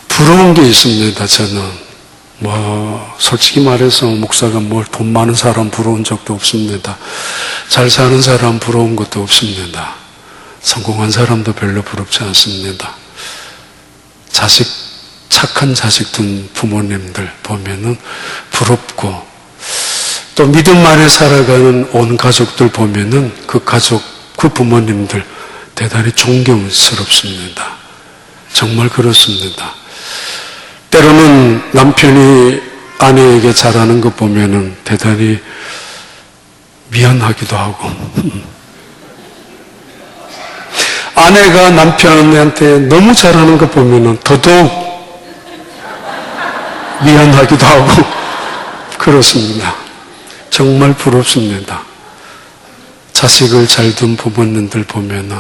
부러운 게 있습니다. 저는 솔직히 말해서 목사가 돈 많은 사람 부러운 적도 없습니다. 잘 사는 사람 부러운 것도 없습니다. 성공한 사람도 별로 부럽지 않습니다. 착한 자식 둔 부모님들 보면은 부럽고, 또 믿음 안에 살아가는 온 가족들 보면은 그 가족, 그 부모님들 대단히 존경스럽습니다. 정말 그렇습니다. 때로는 남편이 아내에게 잘하는 거 보면은 대단히 미안하기도 하고, 아내가 남편한테 너무 잘하는 거 보면은 더더욱 미안하기도 하고 그렇습니다. 정말 부럽습니다. 자식을 잘 둔 부모님들 보면은.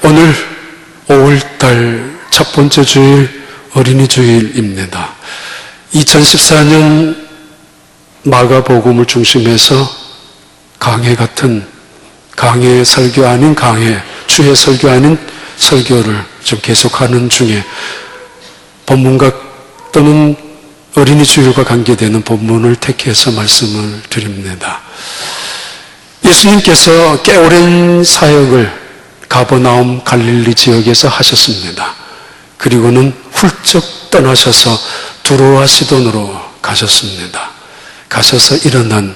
오늘 5월달 첫 번째 주일 어린이 주일입니다. 2014년 마가복음을 중심해서 강해 같은, 강해 설교 아닌 강해, 주의 설교 아닌 설교를 좀 계속하는 중에 본문과 또는 어린이 주일과 관계되는 본문을 택해서 말씀을 드립니다. 예수님께서 꽤 오랜 사역을 가버나움 갈릴리 지역에서 하셨습니다. 그리고는 훌쩍 떠나셔서 두로와 시돈으로 가셨습니다. 가셔서 일어난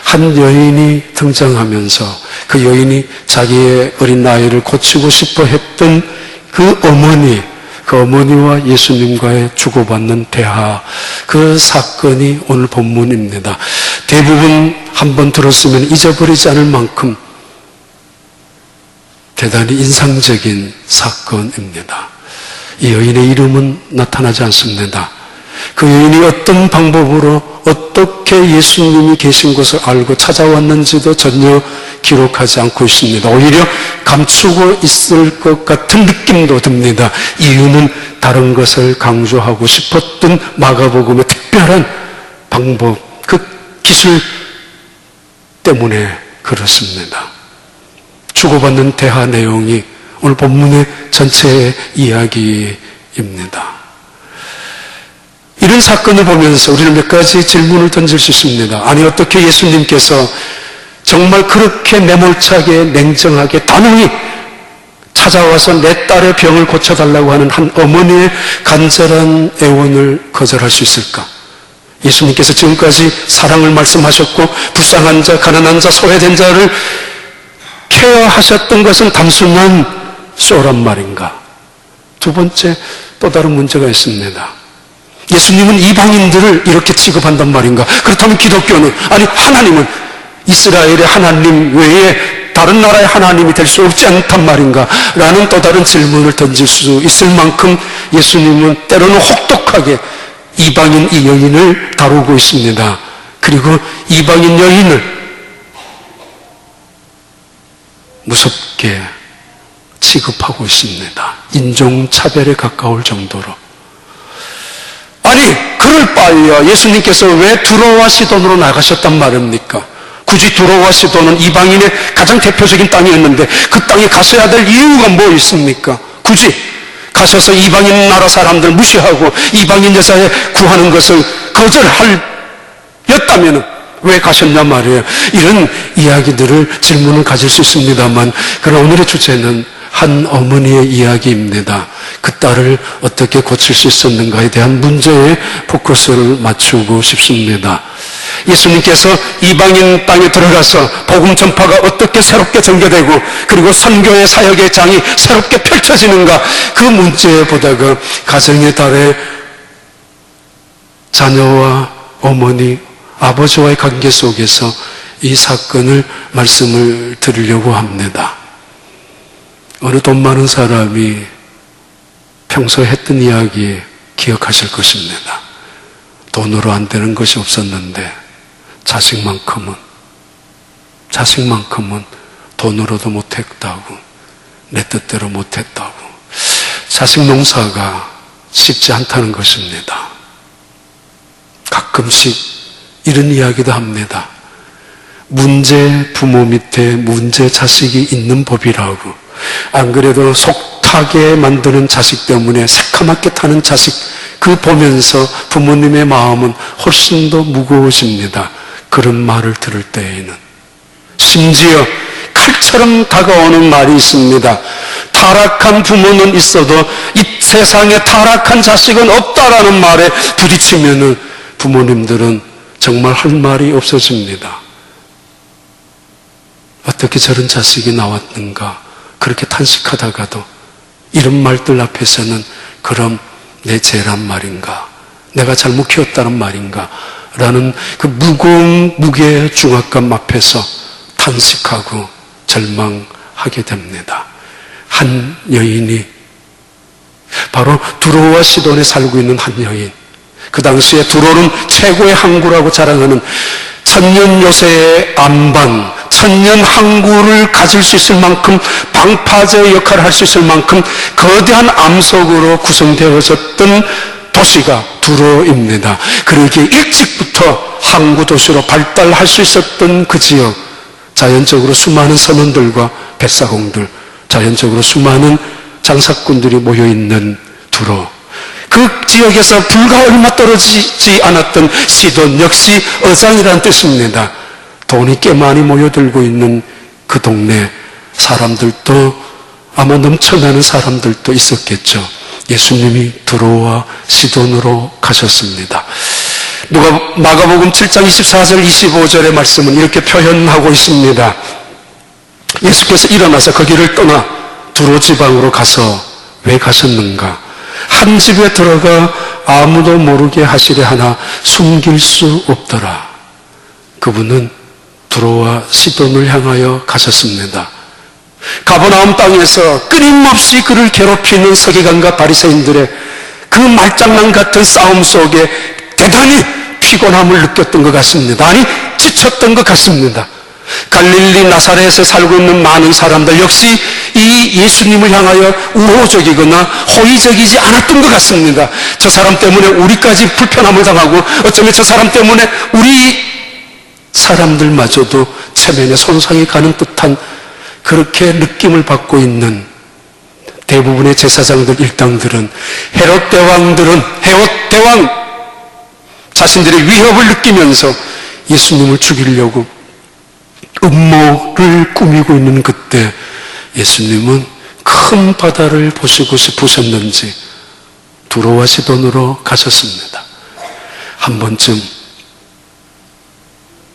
한 여인이 등장하면서 그 여인이 자기의 어린 나이를 고치고 싶어 했던 그 어머니와 예수님과의 주고받는 대화, 그 사건이 오늘 본문입니다. 대부분 한번 들었으면 잊어버리지 않을 만큼 대단히 인상적인 사건입니다. 이 여인의 이름은 나타나지 않습니다. 그 여인이 어떤 방법으로 어떻게 예수님이 계신 것을 알고 찾아왔는지도 전혀 기록하지 않고 있습니다. 오히려 감추고 있을 것 같은 느낌도 듭니다. 이유는 다른 것을 강조하고 싶었던 마가복음의 특별한 방법, 그 기술 때문에 그렇습니다. 주고받는 대화 내용이 오늘 본문의 전체의 이야기입니다. 이런 사건을 보면서 우리는 몇 가지 질문을 던질 수 있습니다. 아니, 어떻게 예수님께서 정말 그렇게 매몰차게, 냉정하게, 단호히 찾아와서 내 딸의 병을 고쳐달라고 하는 한 어머니의 간절한 애원을 거절할 수 있을까? 예수님께서 지금까지 사랑을 말씀하셨고 불쌍한 자, 가난한 자, 소외된 자를 케어하셨던 것은 단순한 쇼란 말인가? 두 번째, 또 다른 문제가 있습니다. 예수님은 이방인들을 이렇게 취급한단 말인가? 그렇다면 기독교는, 아니 하나님은 이스라엘의 하나님 외에 다른 나라의 하나님이 될 수 없지 않단 말인가? 라는 또 다른 질문을 던질 수 있을 만큼 예수님은 때로는 혹독하게 이방인 이 여인을 다루고 있습니다. 그리고 이방인 여인을 무섭게 취급하고 있습니다. 인종차별에 가까울 정도로. 아니, 그럴 바에야 예수님께서 왜 두로와 시돈으로 나가셨단 말입니까? 굳이 두로와 시돈은 이방인의 가장 대표적인 땅이었는데 그 땅에 가셔야 될 이유가 뭐 있습니까? 굳이 가셔서 이방인 나라 사람들 무시하고 이방인 여자에 구하는 것을 거절하였다면 왜 가셨냐 말이에요. 이런 이야기들을, 질문을 가질 수 있습니다만, 그러나 오늘의 주제는 한 어머니의 이야기입니다. 그 딸을 어떻게 고칠 수 있었는가에 대한 문제에 포커스를 맞추고 싶습니다. 예수님께서 이방인 땅에 들어가서 복음 전파가 어떻게 새롭게 전개되고 그리고 선교의 사역의 장이 새롭게 펼쳐지는가, 그 문제에 보다가 가정의 달에 자녀와 어머니, 아버지와의 관계 속에서 이 사건을 말씀을 드리려고 합니다. 어느 돈 많은 사람이 평소에 했던 이야기 기억하실 것입니다. 돈으로 안 되는 것이 없었는데 자식만큼은 돈으로도 못했다고, 내 뜻대로 못했다고. 자식 농사가 쉽지 않다는 것입니다. 가끔씩 이런 이야기도 합니다. 문제 부모 밑에 문제 자식이 있는 법이라고. 안 그래도 속타게 만드는 자식 때문에 새카맣게 타는 자식, 그 보면서 부모님의 마음은 훨씬 더 무거워집니다. 그런 말을 들을 때에는. 심지어 칼처럼 다가오는 말이 있습니다. 타락한 부모는 있어도 이 세상에 타락한 자식은 없다라는 말에 부딪히면은 부모님들은 정말 할 말이 없어집니다. 어떻게 저런 자식이 나왔는가, 그렇게 탄식하다가도 이런 말들 앞에서는 그럼 내 죄란 말인가, 내가 잘못 키웠다는 말인가 라는 그 무거운 무게의 중압감 앞에서 탄식하고 절망하게 됩니다. 한 여인이, 바로 두로와 시돈에 살고 있는 한 여인, 그 당시에 두로는 최고의 항구라고 자랑하는 천년 요새의 안방, 천년 항구를 가질 수 있을 만큼, 방파제의 역할을 할 수 있을 만큼 거대한 암석으로 구성되어졌던 도시가 두로입니다. 그러기에 일찍부터 항구 도시로 발달할 수 있었던 그 지역, 자연적으로 수많은 선원들과 뱃사공들, 자연적으로 수많은 장사꾼들이 모여있는 두로, 그 지역에서 불과 얼마 떨어지지 않았던 시돈, 역시 어장이라는 뜻입니다. 돈이 꽤 많이 모여들고 있는 그 동네 사람들도, 아마 넘쳐나는 사람들도 있었겠죠. 예수님이 두로와 시돈으로 가셨습니다. 마가복음 7장 24절 25절의 말씀은 이렇게 표현하고 있습니다. 예수께서 일어나서 거기를 떠나 두로 지방으로 가서 왜 가셨는가? 한 집에 들어가 아무도 모르게 하시려 하나 숨길 수 없더라. 그분은 두로와 시돈을 향하여 가셨습니다. 가버나움 땅에서 끊임없이 그를 괴롭히는 서기관과 바리새인들의 그 말장난 같은 싸움 속에 대단히 피곤함을 느꼈던 것 같습니다. 아니, 지쳤던 것 같습니다. 갈릴리 나사렛에 살고 있는 많은 사람들 역시 이 예수님을 향하여 우호적이거나 호의적이지 않았던 것 같습니다. 저 사람 때문에 우리까지 불편함을 당하고, 어쩌면 저 사람 때문에 우리 사람들마저도 체면에 손상이 가는 듯한 그렇게 느낌을 받고 있는 대부분의 제사장들, 일당들은, 헤롯 대왕 자신들의 위협을 느끼면서 예수님을 죽이려고 음모를 꾸미고 있는 그때 예수님은 큰 바다를 보시고 싶으셨는지 두로와 시돈으로 가셨습니다. 한 번쯤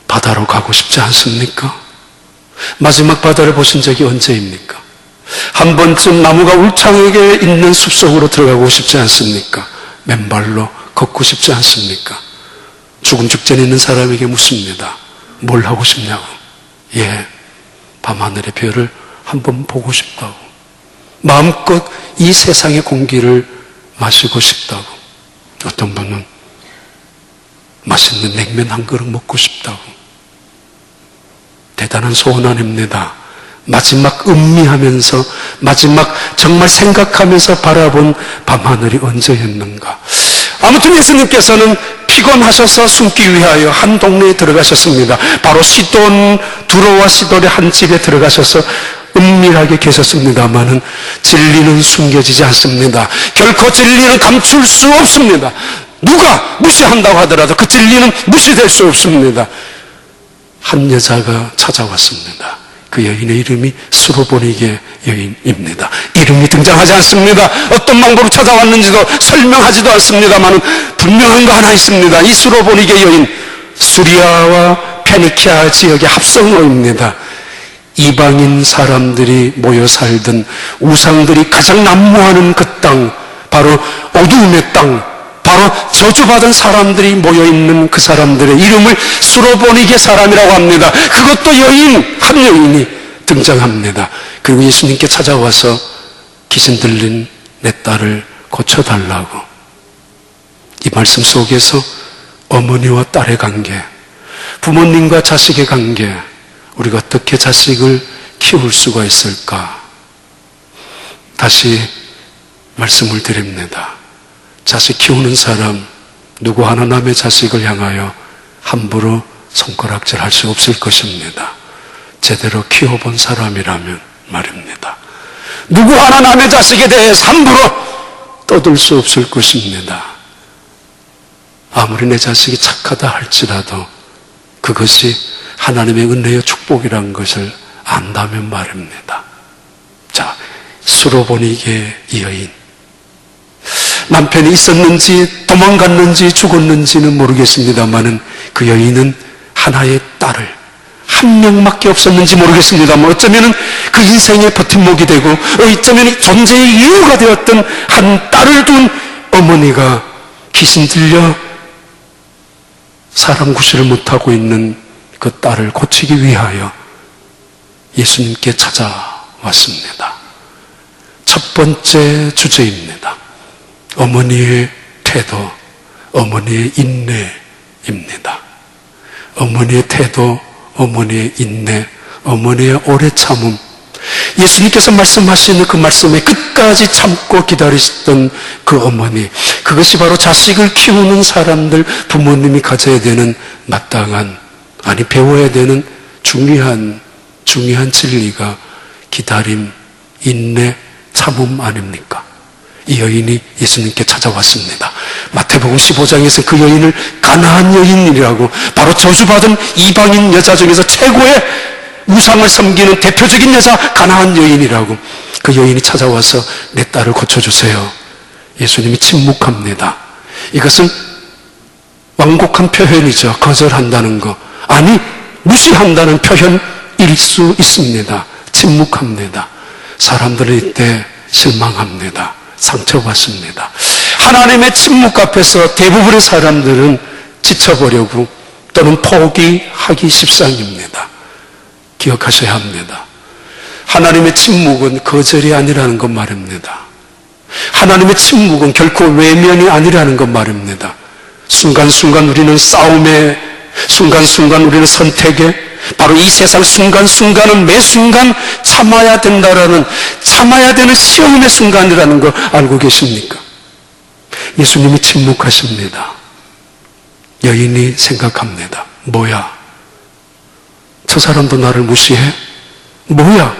바다로 가고 싶지 않습니까? 마지막 바다를 보신 적이 언제입니까? 한 번쯤 나무가 울창하게 있는 숲속으로 들어가고 싶지 않습니까? 맨발로 걷고 싶지 않습니까? 죽음 직전에 있는 사람에게 묻습니다. 뭘 하고 싶냐고. 예, 밤하늘의 별을 한번 보고 싶다고. 마음껏 이 세상의 공기를 마시고 싶다고. 어떤 분은 맛있는 냉면 한 그릇 먹고 싶다고. 대단한 소원 아닙니다. 마지막 음미하면서, 마지막 정말 생각하면서 바라본 밤하늘이 언제였는가. 아무튼 예수님께서는 피곤하셔서 숨기 위하여 한 동네에 들어가셨습니다. 바로 두로와 시돈의 한 집에 들어가셔서 은밀하게 계셨습니다마는 진리는 숨겨지지 않습니다. 결코 진리는 감출 수 없습니다. 누가 무시한다고 하더라도 그 진리는 무시될 수 없습니다. 한 여자가 찾아왔습니다. 그 여인의 이름이 수로보니게 여인입니다. 이름이 등장하지 않습니다. 어떤 방법으로 찾아왔는지도 설명하지도 않습니다만 분명한 거 하나 있습니다. 이 수로보니게 여인, 수리아와 페니키아 지역의 합성어입니다. 이방인 사람들이 모여 살던, 우상들이 가장 난무하는 그 땅, 바로 어두움의 땅, 바로 저주받은 사람들이 모여있는 그 사람들의 이름을 수로보니게 사람이라고 합니다. 그것도 한 여인이 등장합니다. 그리고 예수님께 찾아와서 귀신 들린 내 딸을 고쳐달라고. 이 말씀 속에서 어머니와 딸의 관계, 부모님과 자식의 관계, 우리가 어떻게 자식을 키울 수가 있을까? 다시 말씀을 드립니다. 자식 키우는 사람, 누구 하나 남의 자식을 향하여 함부로 손가락질 할 수 없을 것입니다. 제대로 키워본 사람이라면 말입니다. 누구 하나 남의 자식에 대해서 함부로 떠들 수 없을 것입니다. 아무리 내 자식이 착하다 할지라도 그것이 하나님의 은혜의 축복이라는 것을 안다면 말입니다. 자, 수로보니게 이 여인, 남편이 있었는지 도망갔는지 죽었는지는 모르겠습니다만은 그 여인은 하나의 딸을, 한 명밖에 없었는지 모르겠습니다만 어쩌면 그 인생의 버팀목이 되고 어쩌면 존재의 이유가 되었던 한 딸을 둔 어머니가 귀신 들려 사람 구실을 못하고 있는 그 딸을 고치기 위하여 예수님께 찾아왔습니다. 첫 번째 주제입니다. 어머니의 태도, 어머니의 인내입니다. 어머니의 태도, 어머니의 인내, 어머니의 오래 참음. 예수님께서 말씀하시는 그 말씀에 끝까지 참고 기다리셨던 그 어머니, 그것이 바로 자식을 키우는 사람들, 부모님이 가져야 되는 마땅한, 아니 배워야 되는 중요한 진리가 기다림, 인내, 참음 아닙니까? 이 여인이 예수님께 찾아왔습니다. 마태복음 15장에서 그 여인을 가나안 여인이라고, 바로 저주받은 이방인 여자 중에서 최고의 우상을 섬기는 대표적인 여자 가나안 여인이라고, 그 여인이 찾아와서 내 딸을 고쳐주세요. 예수님이 침묵합니다. 이것은 완곡한 표현이죠. 거절한다는 거, 아니 무시한다는 표현일 수 있습니다. 침묵합니다. 사람들은 이때 실망합니다. 상처받습니다. 하나님의 침묵 앞에서 대부분의 사람들은 지쳐버리고 또는 포기하기 십상입니다. 기억하셔야 합니다. 하나님의 침묵은 거절이 아니라는 것 말입니다. 하나님의 침묵은 결코 외면이 아니라는 것 말입니다. 순간순간 우리는 싸움에, 순간순간 우리는 선택에, 바로 이 세상 순간순간은 매 순간 참아야 된다라는, 참아야 되는 시험의 순간이라는 거 알고 계십니까? 예수님이 침묵하십니다. 여인이 생각합니다. 뭐야? 저 사람도 나를 무시해? 뭐야?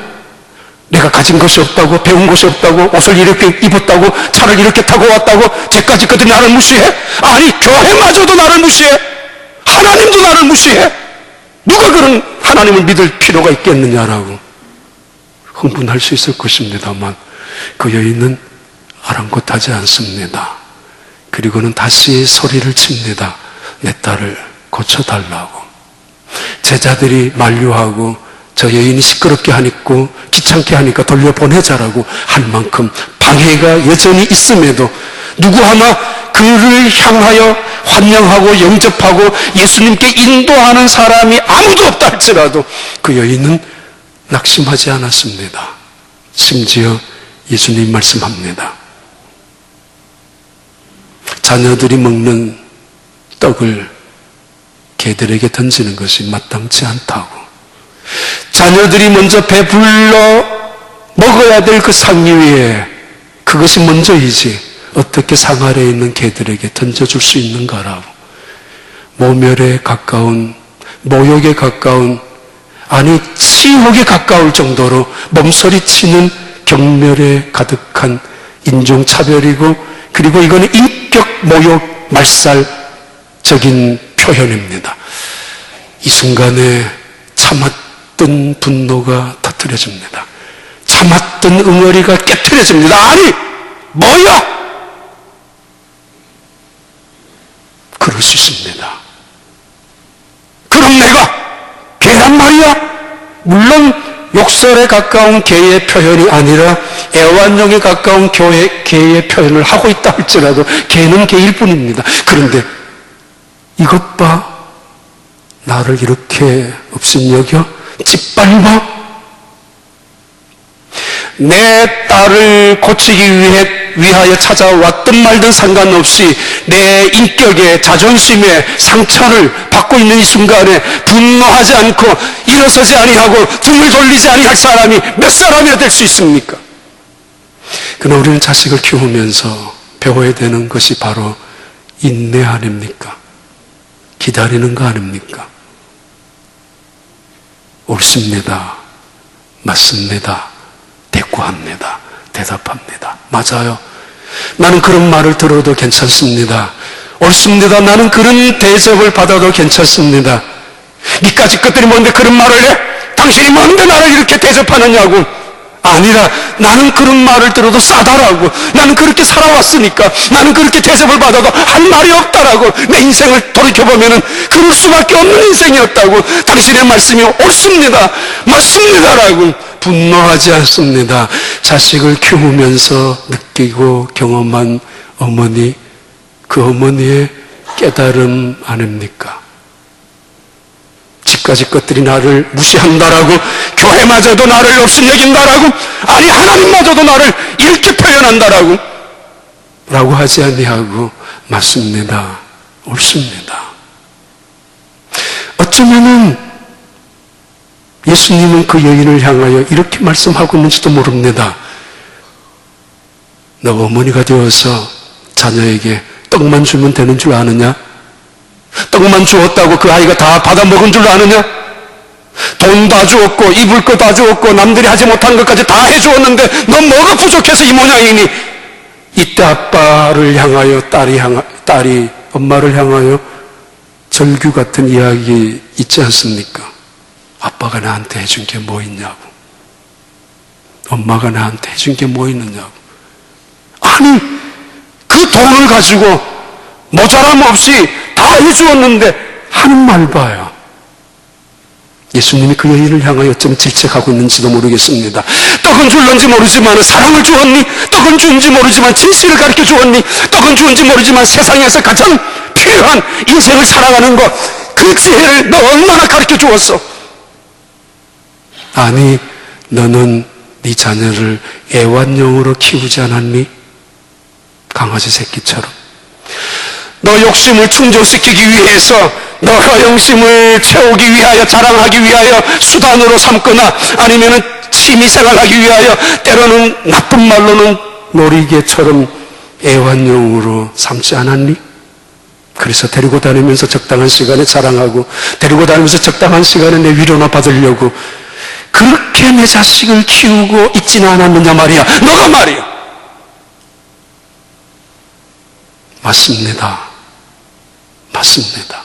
내가 가진 것이 없다고, 배운 것이 없다고, 옷을 이렇게 입었다고, 차를 이렇게 타고 왔다고, 쟤까지 그들이 나를 무시해? 아니, 교회마저도 나를 무시해? 하나님도 나를 무시해? 누가 그런 하나님을 믿을 필요가 있겠느냐라고 흥분할 수 있을 것입니다만, 그 여인은 아랑곳하지 않습니다. 그리고는 다시 소리를 칩니다. 내 딸을 고쳐달라고. 제자들이 만류하고 저 여인이 시끄럽게 하니까, 귀찮게 하니까 돌려보내자라고 할 만큼 방해가 여전히 있음에도 누구 하나 그를 향하여 환영하고 영접하고 예수님께 인도하는 사람이 아무도 없다 할지라도 그 여인은 낙심하지 않았습니다. 심지어 예수님 말씀합니다. 자녀들이 먹는 떡을 개들에게 던지는 것이 마땅치 않다고. 자녀들이 먼저 배불러 먹어야 될 그 상위 위에 그것이 먼저이지 어떻게 상 아래에 있는 개들에게 던져줄 수 있는가라고. 모멸에 가까운, 모욕에 가까운, 아니 치욕에 가까울 정도로 몸서리치는 경멸에 가득한 인종차별이고, 그리고 이거는 인격 모욕 말살적인 표현입니다. 이 순간에 참았던 분노가 터뜨려집니다. 참았던 응어리가 깨트려집니다. 아니 뭐야? 그럴 수 있습니다. 그럼 내가 개란 말이야? 물론 욕설에 가까운 개의 표현이 아니라 애완용에 가까운 개의 표현을 하고 있다 할지라도 개는 개일 뿐입니다. 그런데 이것 봐, 나를 이렇게 업신여겨? 짓밟아? 내 딸을 고치기 위하여 찾아왔든 말든 상관없이 내 인격에, 자존심에 상처를 받고 있는 이 순간에 분노하지 않고 일어서지 아니하고 등을 돌리지 아니할 사람이 몇 사람이나 될 수 있습니까? 그러나 우리는 자식을 키우면서 배워야 되는 것이 바로 인내 아닙니까? 기다리는 거 아닙니까? 옳습니다. 맞습니다. 대꾸합니다. 대답합니다. 맞아요. 나는 그런 말을 들어도 괜찮습니다. 옳습니다. 나는 그런 대접을 받아도 괜찮습니다. 니까지 것들이 뭔데 그런 말을 해? 당신이 뭔데 나를 이렇게 대접하느냐고. 아니라 나는 그런 말을 들어도 싸다라고. 나는 그렇게 살아왔으니까 나는 그렇게 대접을 받아도 할 말이 없다라고. 내 인생을 돌이켜보면 그럴 수밖에 없는 인생이었다고. 당신의 말씀이 옳습니다. 맞습니다라고 분노하지 않습니다. 자식을 키우면서 느끼고 경험한 어머니, 그 어머니의 깨달음 아닙니까? 집까지 것들이 나를 무시한다라고, 교회마저도 나를 업신여긴다라고, 아니 하나님마저도 나를 이렇게 표현한다라고 라고 하지 아니하고, 맞습니다. 옳습니다. 어쩌면은 예수님은 그 여인을 향하여 이렇게 말씀하고 있는지도 모릅니다. 너 어머니가 되어서 자녀에게 떡만 주면 되는 줄 아느냐? 떡만 주었다고 그 아이가 다 받아먹은 줄 아느냐? 돈 다 주었고 입을 거 다 주었고 남들이 하지 못한 것까지 다 해주었는데 너 뭐가 부족해서 이 모양이니? 이때 아빠를 향하여 딸이 엄마를 향하여 절규 같은 이야기 있지 않습니까? 아빠가 나한테 해준 게 뭐 있냐고, 엄마가 나한테 해준 게 뭐 있느냐고. 아니 그 돈을 가지고 모자람 없이 다 해주었는데 하는 말 봐요. 예수님이 그 여인을 향하여 어쩜 질책하고 있는지도 모르겠습니다. 떡은 줄는지 모르지만 사랑을 주었니? 떡은 주는지 모르지만 진실을 가르쳐 주었니? 떡은 주는지 모르지만 세상에서 가장 필요한 인생을 살아가는 것, 그 지혜를 너 얼마나 가르쳐 주었어? 아니 너는 네 자녀를 애완용으로 키우지 않았니? 강아지 새끼처럼. 너 욕심을 충족시키기 위해서, 너 허영심을 채우기 위하여, 자랑하기 위하여 수단으로 삼거나 아니면 취미생활하기 위하여 때로는 나쁜 말로는 놀이개처럼 애완용으로 삼지 않았니? 그래서 데리고 다니면서 적당한 시간에 자랑하고, 데리고 다니면서 적당한 시간에 내 위로나 받으려고 그렇게 내 자식을 키우고 있지는 않았느냐 말이야. 너가 말이야. 맞습니다. 맞습니다.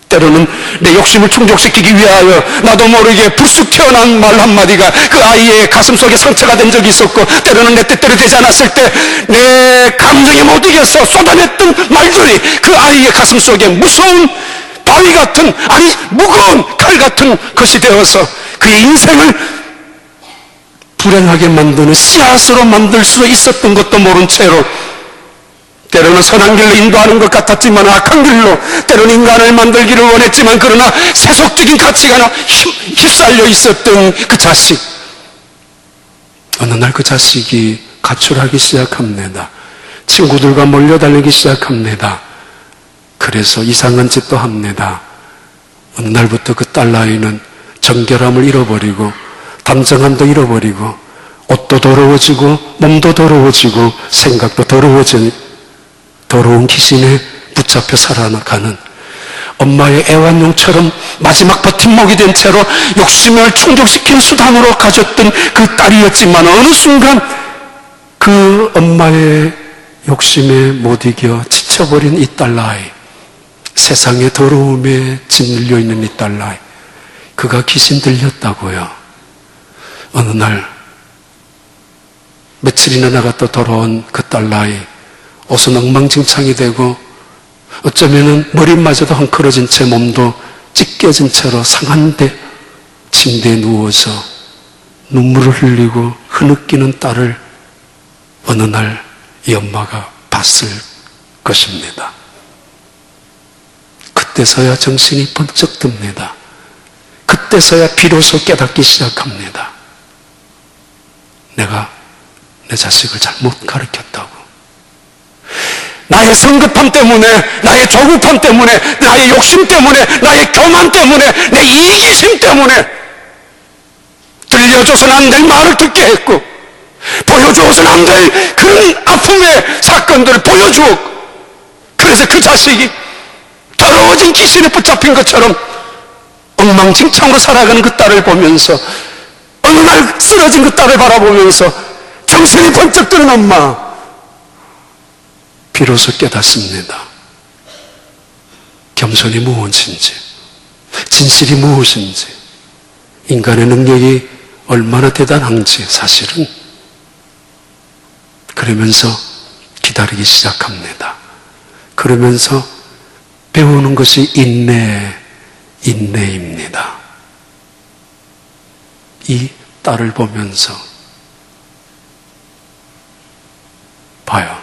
때로는 내 욕심을 충족시키기 위하여 나도 모르게 불쑥 튀어나온 말 한마디가 그 아이의 가슴속에 상처가 된 적이 있었고, 때로는 내 뜻대로 되지 않았을 때 내 감정이 못 이겨서 쏟아냈던 말들이 그 아이의 가슴속에 무서운 바위 같은, 아니 무거운 칼 같은 것이 되어서 그의 인생을 불행하게 만드는 씨앗으로 만들 수 있었던 것도 모른 채로, 때로는 선한 길로 인도하는 것 같았지만 악한 길로, 때로는 인간을 만들기를 원했지만 그러나 세속적인 가치가 휩쓸려 있었던 그 자식, 어느 날 그 자식이 가출하기 시작합니다. 친구들과 몰려다니기 시작합니다. 그래서 이상한 짓도 합니다. 어느 날부터 그 딸아이는 정결함을 잃어버리고 단정함도 잃어버리고 옷도 더러워지고 몸도 더러워지고 생각도 더러워지고 더러운 귀신에 붙잡혀 살아가는 엄마의 애완용처럼 마지막 버팀목이 된 채로 욕심을 충족시키는 수단으로 가졌던 그 딸이었지만, 어느 순간 그 엄마의 욕심에 못 이겨 지쳐버린 이 딸아이, 세상의 더러움에 짓눌려 있는 이 딸아이, 그가 귀신 들렸다고요. 어느 날 며칠이나 나갔다 돌아온 그 딸아이, 옷은 엉망진창이 되고 어쩌면은 머리마저도 헝클어진 채 몸도 찢겨진 채로 상한데 침대에 누워서 눈물을 흘리고 흐느끼는 딸을 어느 날 이 엄마가 봤을 것입니다. 그때서야 정신이 번쩍 듭니다. 그때서야 비로소 깨닫기 시작합니다. 내가 내 자식을 잘못 가르쳤다고. 나의 성급함 때문에, 나의 조급함 때문에, 나의 욕심 때문에, 나의 교만 때문에, 내 이기심 때문에 들려줘서는 안 될 말을 듣게 했고, 보여줘서는 안 될 그런 아픔의 사건들을 보여주었고, 그래서 그 자식이 더러워진 귀신에 붙잡힌 것처럼 엉망진창으로 살아가는 그 딸을 보면서 어느 날 쓰러진 그 딸을 바라보면서 정신이 번쩍 드는 엄마, 비로소 깨닫습니다. 겸손이 무엇인지, 진실이 무엇인지, 인간의 능력이 얼마나 대단한지 사실은. 그러면서 기다리기 시작합니다. 그러면서 배우는 것이 인내입니다. 이 딸을 보면서 봐요.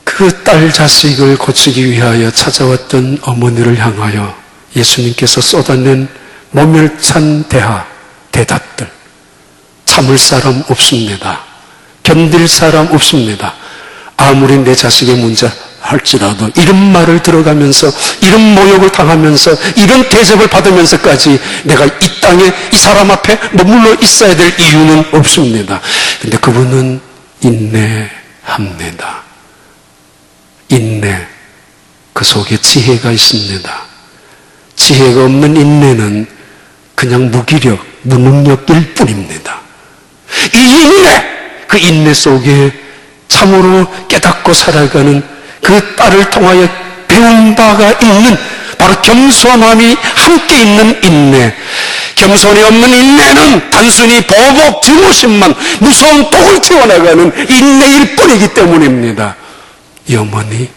그 딸 자식을 고치기 위하여 찾아왔던 어머니를 향하여 예수님께서 쏟아낸 모멸찬 대답들. 참을 사람 없습니다. 견딜 사람 없습니다. 아무리 내 자식의 문제 할지라도 이런 말을 들어가면서 이런 모욕을 당하면서 이런 대접을 받으면서까지 내가 이 땅에 이 사람 앞에 머물러 있어야 될 이유는 없습니다. 근데 그분은 인내합니다. 인내, 그 속에 지혜가 있습니다. 지혜가 없는 인내는 그냥 무기력, 무능력일 뿐입니다. 이 인내, 그 인내 속에 참으로 깨닫고 살아가는 그 딸을 통하여 배운 바가 있는 바로 겸손함이 함께 있는 인내. 겸손이 없는 인내는 단순히 보복 증오심만 무서운 독을 튀어나가는 인내일 뿐이기 때문입니다. 이 어머니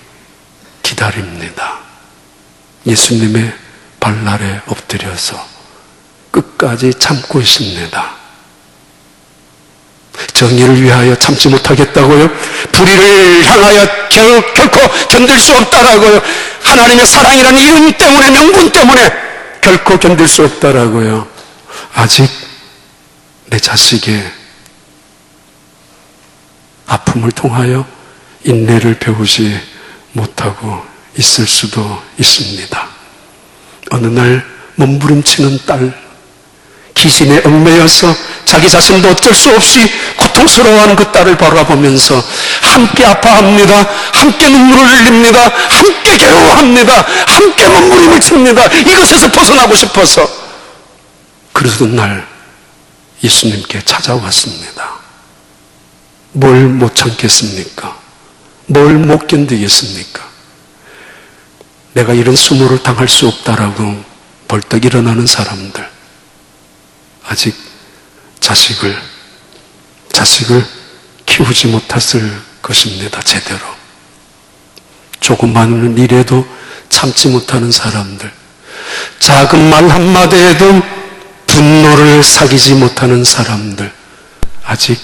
기다립니다. 예수님의 발 아래 엎드려서 끝까지 참고 있습니다. 정의를 위하여 참지 못하겠다고요? 불의를 향하여 결코 견딜 수 없다라고요? 하나님의 사랑이라는 이름 때문에, 명분 때문에 결코 견딜 수 없다라고요? 아직 내 자식의 아픔을 통하여 인내를 배우지 못하고 있을 수도 있습니다. 어느 날 몸부림치는 딸, 기신에 얽매여서 자기 자신도 어쩔 수 없이 고통스러워하는 그 딸을 바라보면서 함께 아파합니다. 함께 눈물을 흘립니다. 함께 괴로워합니다. 함께 몸부림을 칩니다. 이것에서 벗어나고 싶어서. 그러던 날 예수님께 찾아왔습니다. 뭘 못 참겠습니까? 뭘 못 견디겠습니까? 내가 이런 수모를 당할 수 없다라고 벌떡 일어나는 사람들, 아직 자식을 키우지 못했을 것입니다. 제대로. 조그마한 일에도 참지 못하는 사람들, 작은 말 한마디에도 분노를 사귀지 못하는 사람들, 아직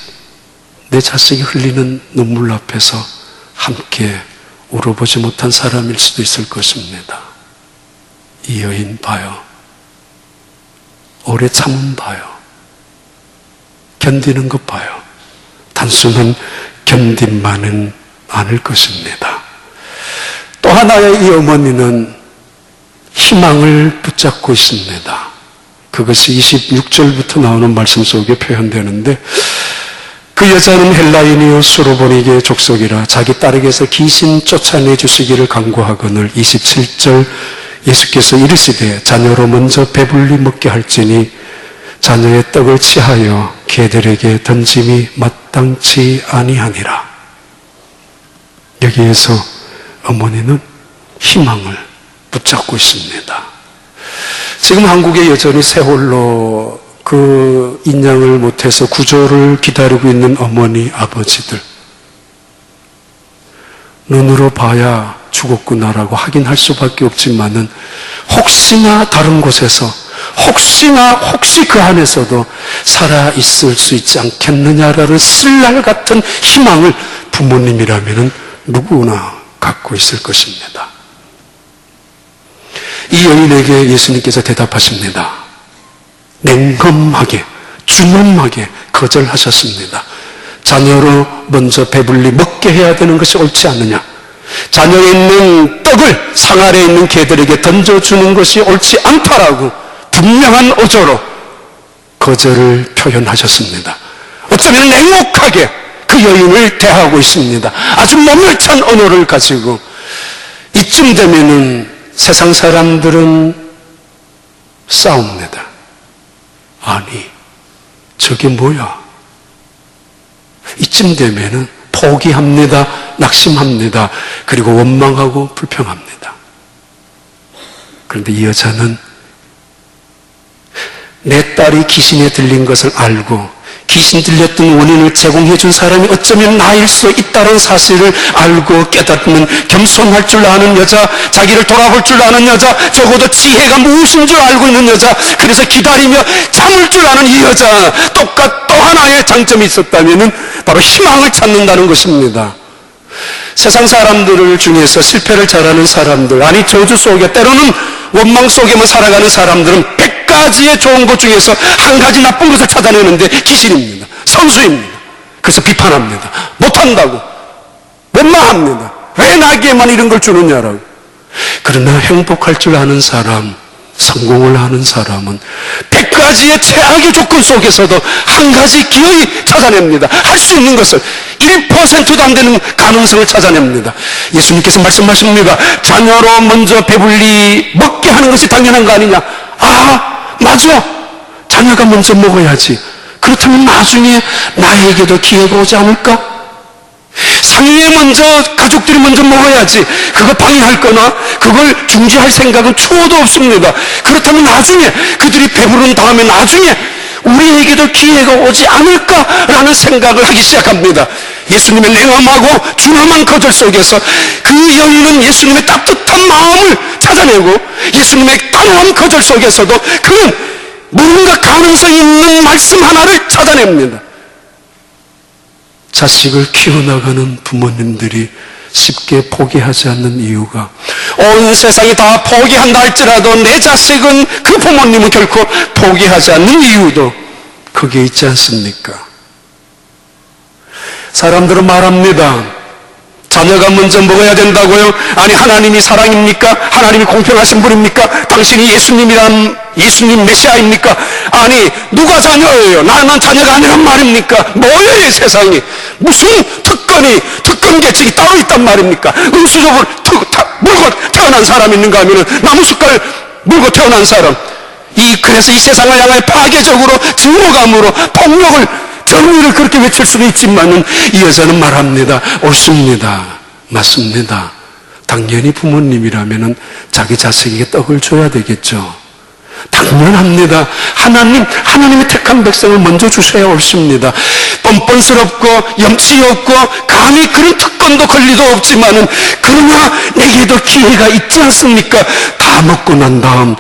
내 자식이 흘리는 눈물 앞에서 함께 울어보지 못한 사람일 수도 있을 것입니다. 이 여인 봐요. 오래 참은 봐요. 견디는 것 봐요. 단순한 견딘만은 아닐 것입니다. 또 하나의 이 어머니는 희망을 붙잡고 있습니다. 그것이 26절부터 나오는 말씀 속에 표현되는데, 그 여자는 헬라인이요 수로보니게 족속이라 자기 딸에게서 귀신 쫓아내 주시기를 간구하거늘 27절 예수께서 이르시되 자녀로 먼저 배불리 먹게 할지니 자녀의 떡을 취하여 개들에게 던짐이 마땅치 아니하니라. 여기에서 어머니는 희망을 붙잡고 있습니다. 지금 한국에 여전히 세월로 그 인양을 못해서 구조를 기다리고 있는 어머니, 아버지들, 눈으로 봐야 죽었구나라고 확인할 수밖에 없지만은 혹시나 다른 곳에서 혹시 그 안에서도 살아있을 수 있지 않겠느냐라는 쓸날 같은 희망을 부모님이라면은 누구나 갖고 있을 것입니다. 이 여인에게 예수님께서 대답하십니다. 냉엄하게, 준엄하게 거절하셨습니다. 자녀로 먼저 배불리 먹게 해야 되는 것이 옳지 않느냐? 자녀에 있는 떡을 상 아래에 있는 개들에게 던져주는 것이 옳지 않다라고 분명한 어조로 거절을 표현하셨습니다. 어쩌면 냉혹하게 그 여인을 대하고 있습니다. 아주 모멸찬 언어를 가지고. 이쯤 되면은 세상 사람들은 싸웁니다. 아니, 저게 뭐야? 이쯤 되면은 포기합니다. 낙심합니다. 그리고 원망하고 불평합니다. 그런데 이 여자는 내 딸이 귀신에 들린 것을 알고 귀신 들렸던 원인을 제공해 준 사람이 어쩌면 나일 수 있다는 사실을 알고 깨닫는 겸손할 줄 아는 여자, 자기를 돌아볼 줄 아는 여자, 적어도 지혜가 무엇인 줄 알고 있는 여자, 그래서 기다리며 참을 줄 아는 이 여자, 또 하나의 장점이 있었다면 바로 희망을 찾는다는 것입니다. 세상 사람들 중에서 실패를 잘하는 사람들, 아니 저주 속에, 때로는 원망 속에만 살아가는 사람들은 100가지의 좋은 것 중에서 한 가지 나쁜 것을 찾아내는데 귀신입니다. 선수입니다. 그래서 비판합니다. 못한다고, 원망합니다. 왜 나에게만 이런 걸 주느냐라고. 그러나 행복할 줄 아는 사람, 성공을 하는 사람은 100가지의 최악의 조건 속에서도 한 가지 기어이 찾아냅니다. 할 수 있는 것을 1%도 안 되는 가능성을 찾아냅니다. 예수님께서 말씀하십니다. 자녀로 먼저 배불리 먹게 하는 것이 당연한 거 아니냐. 아, 맞아. 자녀가 먼저 먹어야지. 그렇다면 나중에 나에게도 기회가 오지 않을까? 상위에 먼저 가족들이 먼저 먹어야지. 그거 방해할 거나 그걸 중지할 생각은 추호도 없습니다. 그렇다면 나중에 그들이 배부른 다음에 나중에 우리에게도 기회가 오지 않을까라는 생각을 하기 시작합니다. 예수님의 냉엄하고 준엄한 거절 속에서 그 여인은 예수님의 따뜻한 마음을 찾아내고 예수님의 단호한 거절 속에서도 그는 뭔가 가능성이 있는 말씀 하나를 찾아냅니다. 자식을 키워나가는 부모님들이 쉽게 포기하지 않는 이유가, 온 세상이 다 포기한다 할지라도 내 자식은, 그 부모님은 결코 포기하지 않는 이유도 거기에 있지 않습니까? 사람들은 말합니다. 자녀가 먼저 먹어야 된다고요? 아니, 하나님이 사랑입니까? 하나님이 공평하신 분입니까? 당신이 예수님 메시아입니까? 아니, 누가 자녀예요? 나는 자녀가 아니란 말입니까? 뭐예요, 세상이? 무슨 특권 계층이 따로 있단 말입니까? 음수적으로 물고 태어난 사람이 있는가 하면은 나무 숟갈 물고 태어난 사람. 그래서 이 세상을 향하여 파괴적으로 증오감으로 폭력을, 정의를 그렇게 외칠 수는 있지만은 이 여자는 말합니다. 옳습니다. 맞습니다. 당연히 부모님이라면은 자기 자식에게 떡을 줘야 되겠죠. 당연합니다. 하나님의 택한 백성을 먼저 주셔야 옳습니다. 뻔뻔스럽고 염치 없고 감히 그런 특권도 권리도 없지만은 그러나 내게도 기회가 있지 않습니까? 다 먹고 난 다음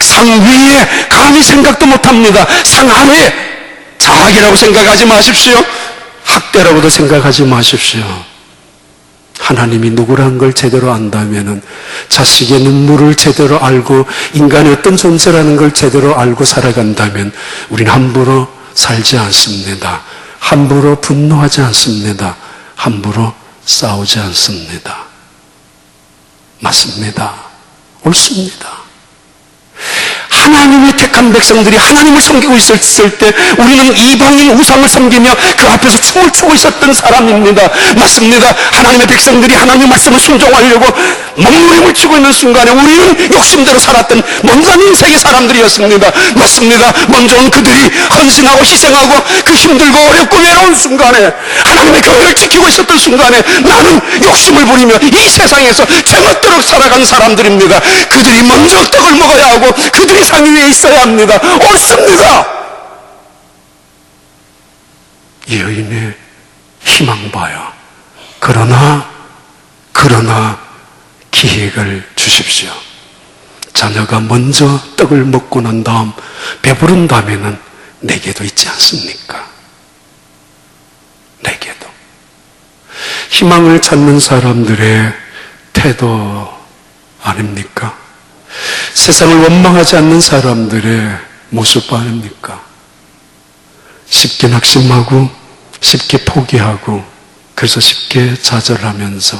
상 위에 감히 생각도 못합니다. 상 아래 자학이라고 생각하지 마십시오. 학대라고도 생각하지 마십시오. 하나님이 누구란 걸 제대로 안다면은, 자식의 눈물을 제대로 알고 인간이 어떤 존재라는 걸 제대로 알고 살아간다면 우리는 함부로 살지 않습니다. 함부로 분노하지 않습니다. 함부로 싸우지 않습니다. 맞습니다. 옳습니다. 하나님의 택한 백성들이 하나님을 섬기고 있었을 때 우리는 이방인 우상을 섬기며 그 앞에서 춤을 추고 있었던 사람입니다. 맞습니다. 하나님의 백성들이 하나님의 말씀을 순종하려고 몸부림을 치고 있는 순간에 우리는 욕심대로 살았던 먼산 인생의 사람들이었습니다. 맞습니다. 먼저는 그들이 헌신하고 희생하고 그 힘들고 어렵고 외로운 순간에, 하나님의 교회를 지키고 있었던 순간에 나는 욕심을 부리며 이 세상에서 제멋대로 살아간 사람들입니다. 그들이 먼저 떡을 먹어야 하고 그들이 상위에 있어야 합니다. 옳습니다. 이 여인의 희망 봐요. 그러나 기회를 주십시오. 자녀가 먼저 떡을 먹고 난 다음 배부른다면은 내게도 있지 않습니까? 내게도. 희망을 찾는 사람들의 태도 아닙니까? 세상을 원망하지 않는 사람들의 모습 아닙니까? 쉽게 낙심하고 쉽게 포기하고 그래서 쉽게 좌절하면서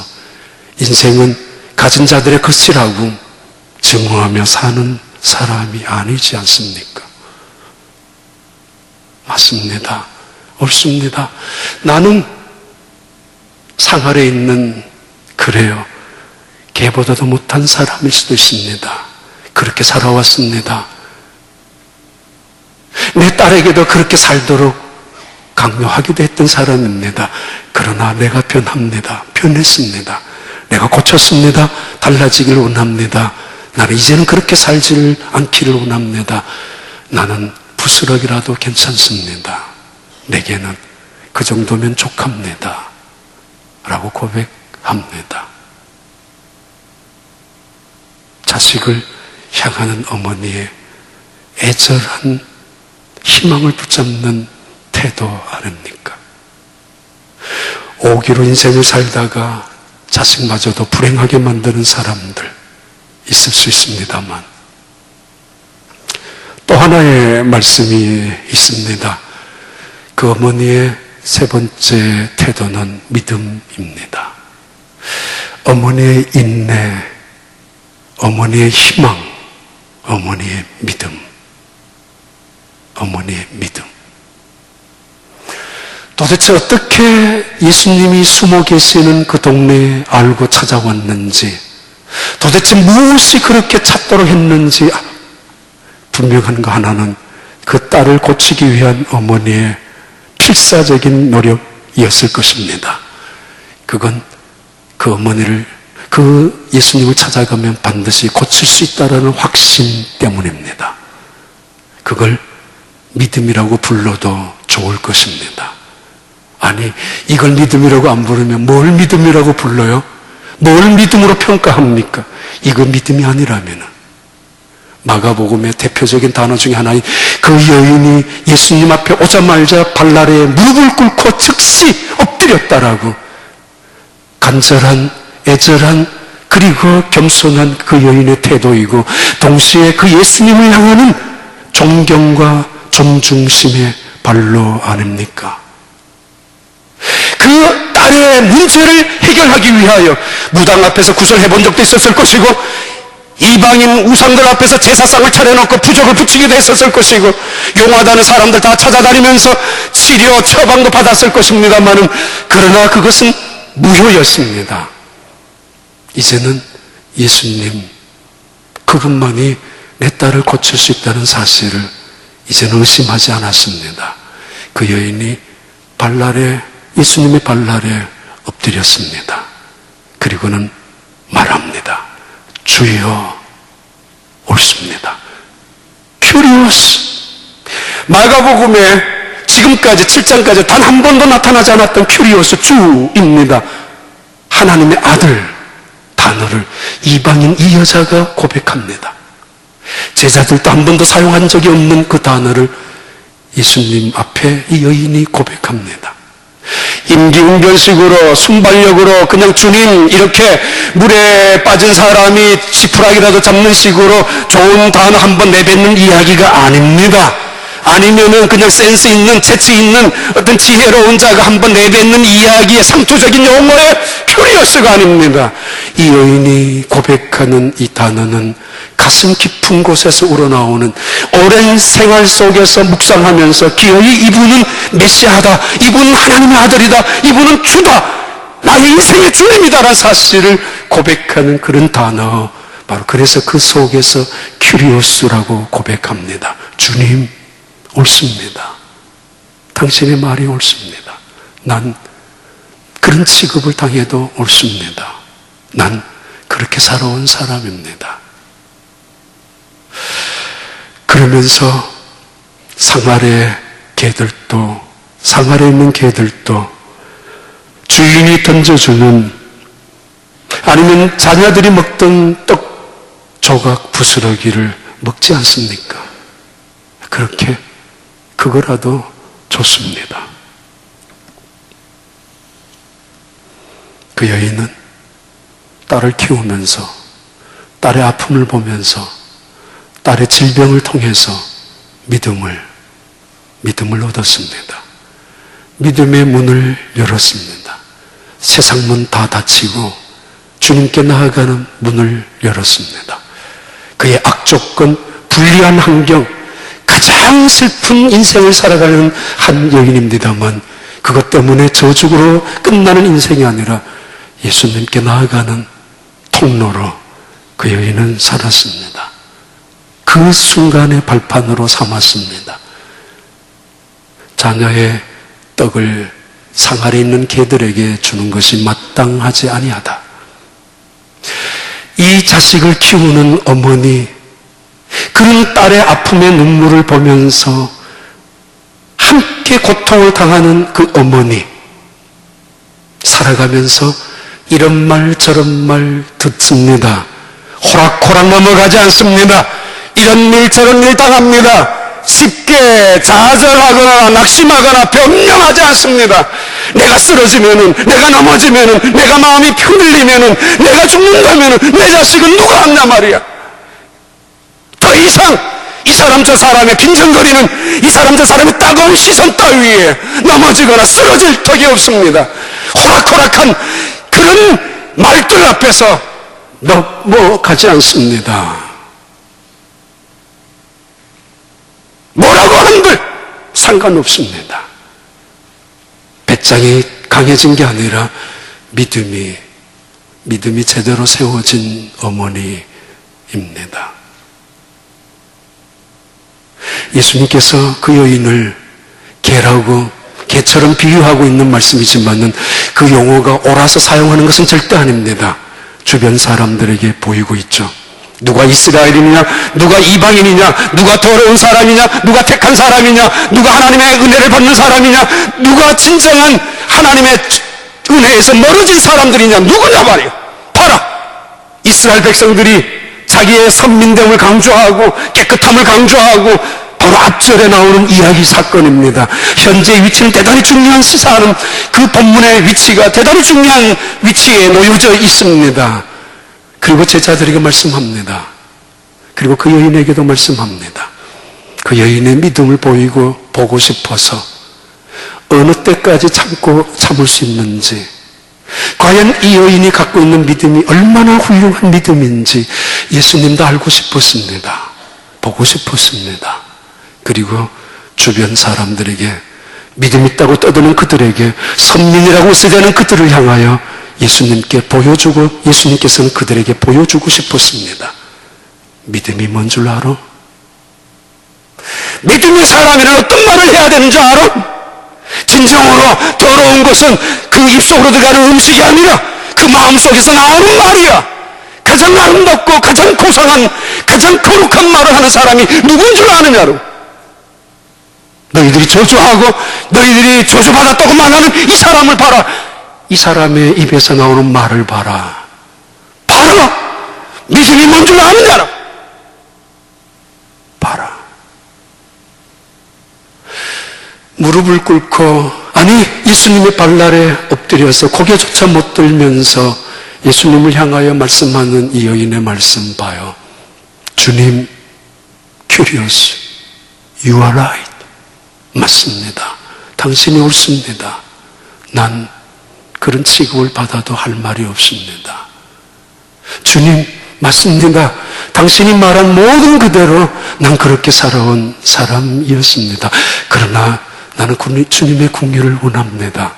인생은 가진 자들의 것이라고 증오하며 사는 사람이 아니지 않습니까? 맞습니다. 옳습니다. 나는 상 아래 있는, 그래요, 개보다도 못한 사람일 수도 있습니다. 그렇게 살아왔습니다. 내 딸에게도 그렇게 살도록 강요하기도 했던 사람입니다. 그러나 내가 변합니다. 변했습니다. 내가 고쳤습니다. 달라지길 원합니다. 나는 이제는 그렇게 살지를 않기를 원합니다. 나는 부스럭이라도 괜찮습니다. 내게는 그 정도면 족합니다. 라고 고백합니다. 자식을 향하는 어머니의 애절한 희망을 붙잡는 태도 아닙니까? 오기로 인생을 살다가 자식마저도 불행하게 만드는 사람들 있을 수 있습니다만, 또 하나의 말씀이 있습니다. 그 어머니의 세 번째 태도는 믿음입니다. 어머니의 인내, 어머니의 희망, 어머니의 믿음. 어머니의 믿음. 도대체 어떻게 예수님이 숨어 계시는 그 동네에 알고 찾아왔는지, 도대체 무엇이 그렇게 찾도록 했는지 분명한 거 하나는 그 딸을 고치기 위한 어머니의 필사적인 노력이었을 것입니다. 그건 그 어머니를, 그 예수님을 찾아가면 반드시 고칠 수 있다는 확신 때문입니다. 그걸 믿음이라고 불러도 좋을 것입니다. 아니, 이걸 믿음이라고 안 부르면 뭘 믿음이라고 불러요? 뭘 믿음으로 평가합니까? 이거 믿음이 아니라면, 마가복음의 대표적인 단어 중에 하나인 그 여인이 예수님 앞에 오자마자 발나래에 무릎을 꿇고 즉시 엎드렸다라고, 간절한, 애절한, 그리고 겸손한 그 여인의 태도이고, 동시에 그 예수님을 향하는 존경과 존중심의 발로 아닙니까? 그 딸의 문제를 해결하기 위하여 무당 앞에서 구설해 본 적도 있었을 것이고, 이방인 우상들 앞에서 제사상을 차려놓고 부적을 붙이기도 했었을 것이고, 용하다는 사람들 다 찾아다니면서 치료, 처방도 받았을 것입니다만은, 그러나 그것은 무효였습니다. 이제는 예수님, 그분만이 내 딸을 고칠 수 있다는 사실을 이제는 의심하지 않았습니다. 그 여인이 발날에, 예수님의 발날에 엎드렸습니다. 그리고는 말합니다. 주여, 옳습니다. 큐리오스. 마가복음에 지금까지 7장까지 단 한 번도 나타나지 않았던 큐리오스, 주입니다. 하나님의 아들 단어를 이방인 이 여자가 고백합니다. 제자들도 한 번도 사용한 적이 없는 그 단어를 예수님 앞에 이 여인이 고백합니다. 임기응변식으로, 순발력으로 그냥 주님 이렇게 물에 빠진 사람이 지푸라기라도 잡는 식으로 좋은 단어 한 번 내뱉는 이야기가 아닙니다. 아니면은 그냥 센스 있는, 재치 있는 어떤 지혜로운 자가 한 번 내뱉는 이야기의 상투적인 용어의 큐리어스가 아닙니다. 이 여인이 고백하는 이 단어는 가슴 깊은 곳에서 우러나오는, 오랜 생활 속에서 묵상하면서 기어이 이분은 메시아다, 이분은 하나님의 아들이다, 이분은 주다, 나의 인생의 주님이다라는 사실을 고백하는 그런 단어, 바로 그래서 그 속에서 큐리오스라고 고백합니다. 주님, 옳습니다. 당신의 말이 옳습니다. 난 그런 취급을 당해도 옳습니다. 난 그렇게 살아온 사람입니다. 그러면서 상아래 개들도, 상아래 있는 개들도 주인이 던져주는, 아니면 자녀들이 먹던 떡 조각 부스러기를 먹지 않습니까? 그렇게 그거라도 좋습니다. 그 여인은 딸을 키우면서, 딸의 아픔을 보면서, 딸의 질병을 통해서 믿음을 얻었습니다. 믿음의 문을 열었습니다. 세상 문 다 닫히고 주님께 나아가는 문을 열었습니다. 그의 악조건, 불리한 환경, 가장 슬픈 인생을 살아가는 한 여인입니다만, 그것 때문에 저주로 끝나는 인생이 아니라 예수님께 나아가는 통로로 그 여인은 살았습니다. 그 순간의 발판으로 삼았습니다. 자녀의 떡을 상아리 있는 개들에게 주는 것이 마땅하지 아니하다. 이 자식을 키우는 어머니, 그런 딸의 아픔의 눈물을 보면서 함께 고통을 당하는 그 어머니, 살아가면서 이런 말 저런 말 듣습니다. 호락호락 넘어가지 않습니다. 이런 일 저런 일 당합니다. 쉽게 좌절하거나 낙심하거나 변명하지 않습니다. 내가 쓰러지면은, 내가 넘어지면은, 내가 마음이 흔들리면은, 내가 죽는다면은 내 자식은 누가 안냐 말이야. 더 이상 이 사람 저 사람의 빈정거리는 이 사람 저 사람의 따가운 시선 따위에 넘어지거나 쓰러질 턱이 없습니다. 호락호락한 그런 말들 앞에서 넘어가지 않습니다. 뭐라고 한들 상관없습니다. 배짱이 강해진 게 아니라 믿음이 제대로 세워진 어머니입니다. 예수님께서 그 여인을 개처럼 비유하고 있는 말씀이지만은 그 용어가 옳아서 사용하는 것은 절대 아닙니다. 주변 사람들에게 보이고 있죠. 누가 이스라엘이냐, 누가 이방인이냐, 누가 더러운 사람이냐, 누가 택한 사람이냐, 누가 하나님의 은혜를 받는 사람이냐, 누가 진정한 하나님의 은혜에서 멀어진 사람들이냐, 누구냐 말이에요. 봐라, 이스라엘 백성들이 자기의 선민됨을 강조하고 깨끗함을 강조하고 바로 앞절에 나오는 이야기 사건입니다. 현재의 위치는 대단히 중요한 시사하는 그 본문의 위치가 대단히 중요한 위치에 놓여져 있습니다. 그리고 제자들에게 말씀합니다. 그리고 그 여인에게도 말씀합니다. 그 여인의 믿음을 보고 싶어서 어느 때까지 참을 수 있는지, 과연 이 여인이 갖고 있는 믿음이 얼마나 훌륭한 믿음인지 예수님도 알고 싶었습니다. 보고 싶었습니다. 그리고 주변 사람들에게, 믿음 있다고 떠드는 그들에게, 선민이라고 쓰자는 그들을 향하여 예수님께서는 그들에게 보여주고 싶었습니다. 믿음이 뭔 줄 알아? 믿음의 사람이란 어떤 말을 해야 되는 줄 알아? 진정으로 더러운 것은 그 입속으로 들어가는 음식이 아니라 그 마음속에서 나오는 말이야. 가장 아름답고 가장 고상한, 가장 거룩한 말을 하는 사람이 누군 줄 아느냐로. 너희들이 저주하고 너희들이 저주받았다고 말하는 이 사람을 봐라. 이 사람의 입에서 나오는 말을 봐라. 봐라. 믿음이 뭔 줄 아느냐로. 봐라. 무릎을 꿇고, 아니 예수님의 발날에 엎드려서 고개조차 못 들면서 예수님을 향하여 말씀하는 이 여인의 말씀 봐요. 주님, curious, you are right. 맞습니다. 당신이 옳습니다. 난 그런 취급을 받아도 할 말이 없습니다. 주님, 맞습니다. 당신이 말한 모든 그대로 난 그렇게 살아온 사람이었습니다. 그러나 나는 주님의 긍휼을 원합니다.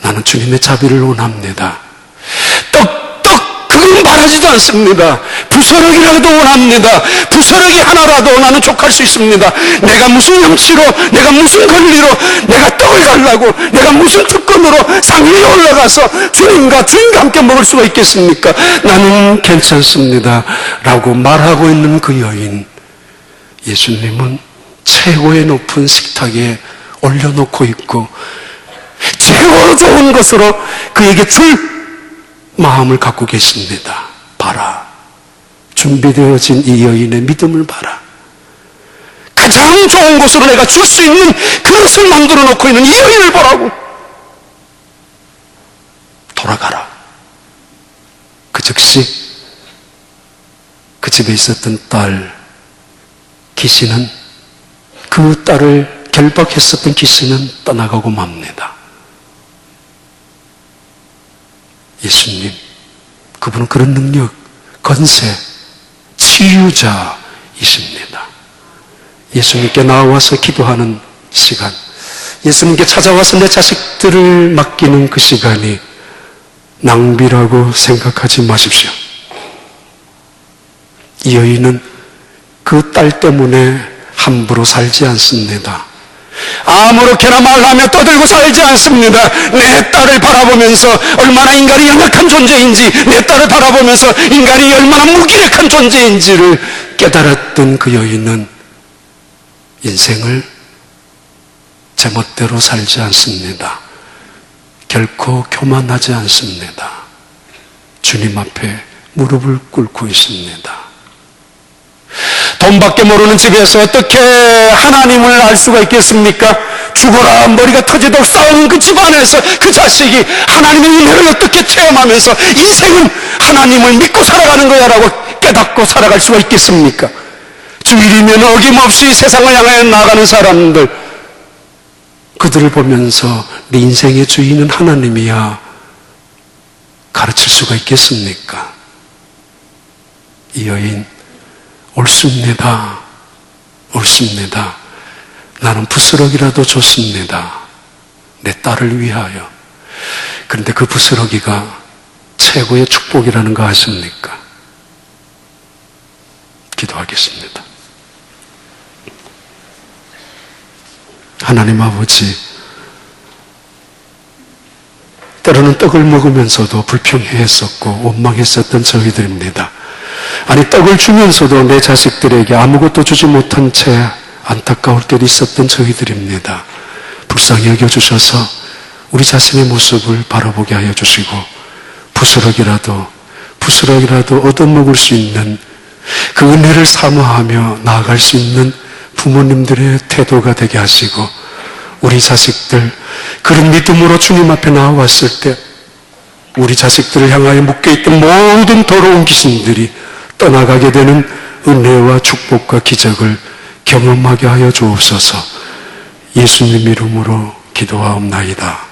나는 주님의 자비를 원합니다. 그건 바라지도 않습니다. 부스러기라도 원합니다. 부스러기 하나라도 나는 족할 수 있습니다. 내가 무슨 염치로, 내가 무슨 권리로, 내가 떡을 달라고, 내가 무슨 특권으로 상 위에 올라가서 주님과 함께 먹을 수가 있겠습니까? 나는 괜찮습니다. 라고 말하고 있는 그 여인, 예수님은 최고의 높은 식탁에 올려놓고 있고 최고로 좋은 것으로 그에게 줄 마음을 갖고 계십니다. 봐라. 준비되어진 이 여인의 믿음을 봐라. 가장 좋은 것으로 내가 줄 수 있는 그것을 만들어 놓고 있는 이 여인을 보라고. 돌아가라. 그 즉시 그 집에 있었던 딸 기신은, 그 딸을 결박했었던 기신은 떠나가고 맙니다. 예수님, 그분은 그런 능력, 건세, 치유자이십니다. 예수님께 나와서 기도하는 시간, 예수님께 찾아와서 내 자식들을 맡기는 그 시간이 낭비라고 생각하지 마십시오. 이 여인은 그 딸 때문에 함부로 살지 않습니다. 아무렇게나 말하며 떠들고 살지 않습니다. 내 딸을 바라보면서 얼마나 인간이 연약한 존재인지, 내 딸을 바라보면서 인간이 얼마나 무기력한 존재인지를 깨달았던 그 여인은 인생을 제멋대로 살지 않습니다. 결코 교만하지 않습니다. 주님 앞에 무릎을 꿇고 있습니다. 돈밖에 모르는 집에서 어떻게 하나님을 알 수가 있겠습니까? 죽어라 머리가 터지도록 싸우는 그 집안에서 그 자식이 하나님의 은혜를 어떻게 체험하면서 인생은 하나님을 믿고 살아가는 거야 라고 깨닫고 살아갈 수가 있겠습니까? 주일이면 어김없이 세상을 향해 나가는 사람들, 그들을 보면서 네 인생의 주인은 하나님이야 가르칠 수가 있겠습니까? 이 여인 옳습니다. 옳습니다. 나는 부스러기라도 좋습니다. 내 딸을 위하여. 그런데 그 부스러기가 최고의 축복이라는 거 아십니까? 기도하겠습니다. 하나님 아버지, 때로는 떡을 먹으면서도 불평해했었고 원망했었던 저희들입니다. 아니, 떡을 주면서도 내 자식들에게 아무것도 주지 못한 채 안타까울 때도 있었던 저희들입니다. 불쌍히 여겨주셔서 우리 자신의 모습을 바라보게 하여 주시고 부스러기라도 얻어먹을 수 있는 그 은혜를 사모하며 나아갈 수 있는 부모님들의 태도가 되게 하시고, 우리 자식들 그런 믿음으로 주님 앞에 나와왔을 때 우리 자식들을 향하여 묶여있던 모든 더러운 귀신들이 떠나가게 되는 은혜와 축복과 기적을 경험하게 하여 주옵소서. 예수님 이름으로 기도하옵나이다.